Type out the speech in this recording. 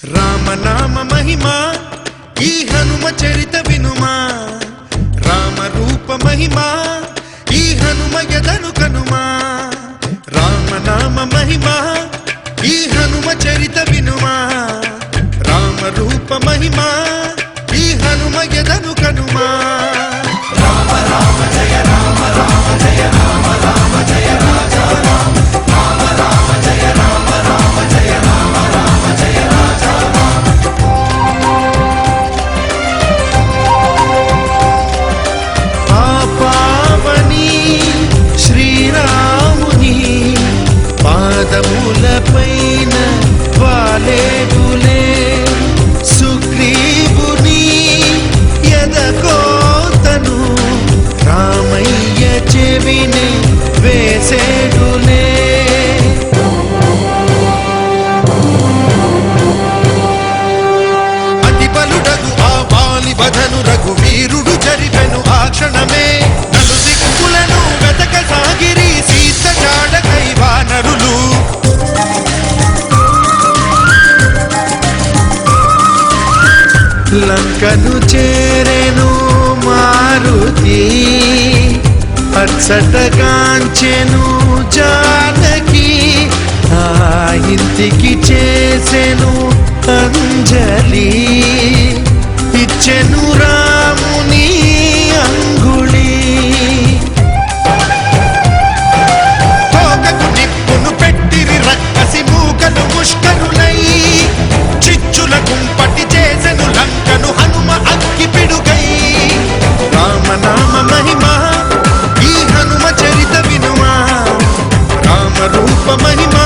రామనామ మహిమా ఈ హనుమ చరిత వినుమా, రామ రూప మహిమా ఈ హనుమ యదను కనుమా. రామనామ మహిమా ఈ హనుమ చరిత వినుమా, రామ రూప మహిమా ఈ హనుమ యదను కనుమా. రామ రామ జయ రామ రామ జయ రామ రామ జయ రాజా రామ, రామ రామ జయ రామ రామ జయ రామ రామ జయ రాజా రామ. పాపావని శ్రీరాముని పాదములపైన వాలేదులే, సుగ్రీవుని ఎదకోతను రామయ్య చెవిని వేసేడులే. అతి బలుడగు ఆ వాలి వధను రఘువీరుడు జరిపెను ఆ క్షణమే, నలు దిక్కులను వెతక సాగిరి సీత జాడకై వానరులు. లంకను చేరెను మారుతి, అచ్చటగాంచెను జానకి, ఆ ఇంటికి చేసెను అంజలి, ఇచ్చెను రాముని అంగుళి. తోకకు నిప్పును పెట్టిరి రక్కసి మూకలు ముష్కరులై, చిచ్చుల కుంపటి చేసెను లంకను హనుమ అగ్గి పిడుగై. రామనామ మహిమా ఈ హనుమ చరిత వినుమా, రామ రూప మహిమ